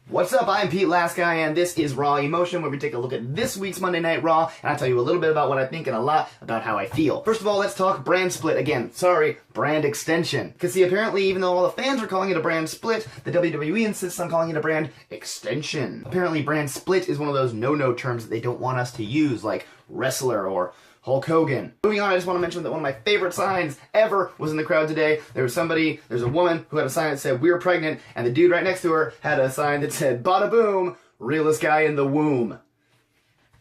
What's up? I'm Pete Last Guy, and this is Raw Emotion, where we take a look at this week's Monday Night Raw, and I tell you a little bit about what I think and a lot about how I feel. First of all, let's talk brand split again. Sorry, brand extension. Because see, apparently, even though all the fans are calling it a brand split, the WWE insists on calling it a brand extension. Apparently, brand split is one of those no-no terms that they don't want us to use, like wrestler or Hulk Hogan. Moving on, I just want to mention that one of my favorite signs ever was in the crowd today. There's a woman who had a sign that said, "We're pregnant," and the dude right next to her had a sign that said, "Bada boom, realest guy in the womb."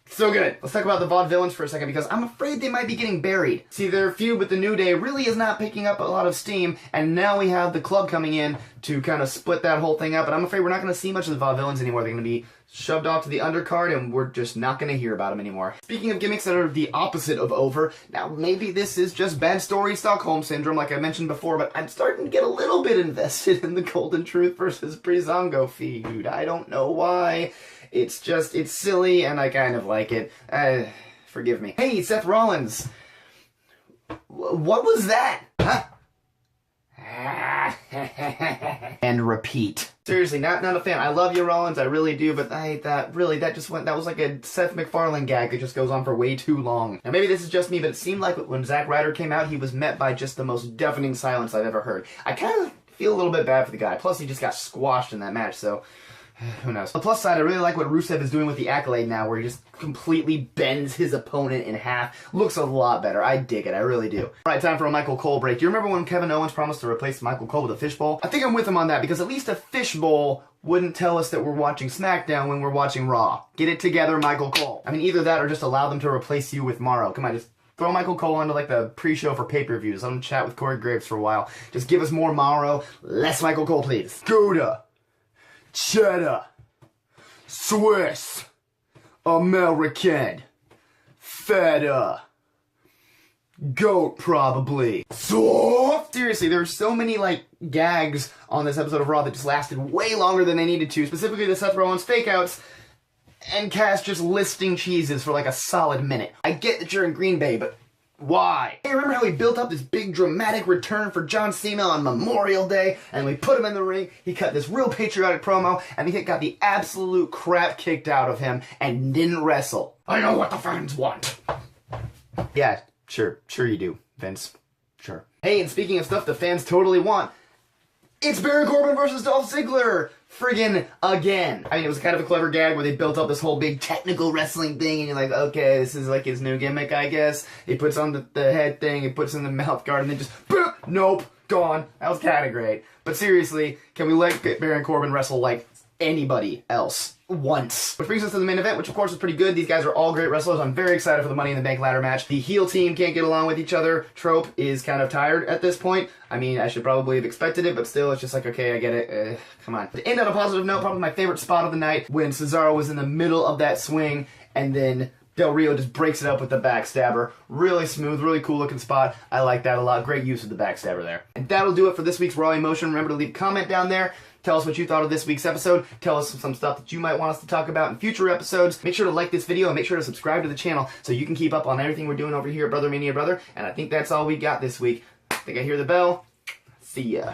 So good. Let's talk about the vaudevillains for a second, because I'm afraid they might be getting buried. See, their feud with the New Day really is not picking up a lot of steam, and now we have the club coming in to kind of split that whole thing up, and I'm afraid we're not going to see much of the vaudevillains anymore. They're going to be shoved off to the undercard, and we're just not going to hear about them anymore. Speaking of gimmicks that are the opposite of over, now maybe this is just bad story Stockholm Syndrome, like I mentioned before, but I'm starting to get a little bit invested in the Golden Truth versus Breezango feud. I don't know why. It's silly, and I kind of like it. Forgive me. Hey, Seth Rollins. What was that? Huh? And repeat. Seriously, not a fan. I love you, Rollins, I really do, but that was like a Seth MacFarlane gag that just goes on for way too long. Now maybe this is just me, but it seemed like when Zack Ryder came out, he was met by just the most deafening silence I've ever heard. I kind of feel a little bit bad for the guy. Plus, he just got squashed in that match, so who knows. On the plus side, I really like what Rusev is doing with the Accolade now, where he just completely bends his opponent in half. Looks a lot better. I dig it. I really do. Alright, time for a Michael Cole break. Do you remember when Kevin Owens promised to replace Michael Cole with a fishbowl? I think I'm with him on that, because at least a fishbowl wouldn't tell us that we're watching SmackDown when we're watching Raw. Get it together, Michael Cole. I mean, either that or just allow them to replace you with Morrow. Come on, just throw Michael Cole onto like the pre-show for pay-per-views. Let him chat with Corey Graves for a while. Just give us more Morrow, less Michael Cole, please. Gouda, cheddar, Swiss, American, feta, goat probably. So seriously, there are so many like gags on this episode of Raw that just lasted way longer than they needed to, specifically the Seth Rollins fake-outs and Cass just listing cheeses for like a solid minute. I get that you're in Green Bay, but why? Hey, remember how we built up this big dramatic return for John Cena on Memorial Day, and we put him in the ring, he cut this real patriotic promo, and he got the absolute crap kicked out of him and didn't wrestle. I know what the fans want. Yeah, sure you do, Vince. Sure. Hey, and speaking of stuff the fans totally want, it's Baron Corbin versus Dolph Ziggler! Friggin' again. I mean, it was kind of a clever gag where they built up this whole big technical wrestling thing, and you're like, okay, this is like his new gimmick, I guess. He puts on the head thing, he puts in the mouth guard, and then just, boop, nope, gone. That was kind of great. But seriously, can we let Baron Corbin wrestle like anybody else once? Which brings us to the main event, which of course is pretty good. These guys are all great wrestlers. I'm very excited for the Money in the Bank ladder match. The heel team can't get along with each other trope is kind of tired at this point. I mean, I should probably have expected it, but still, it's just like, okay, I get it. Come on. To end on a positive note, probably my favorite spot of the night, when Cesaro was in the middle of that swing, and then Del Rio just breaks it up with the backstabber. Really smooth, really cool looking spot. I like that a lot. Great use of the backstabber there. And that'll do it for this week's Raw Emotion. Remember to leave a comment down there. Tell us what you thought of this week's episode. Tell us some stuff that you might want us to talk about in future episodes. Make sure to like this video and make sure to subscribe to the channel so you can keep up on everything we're doing over here at Brother Mania Brother. And I think that's all we got this week. I think I hear the bell. See ya.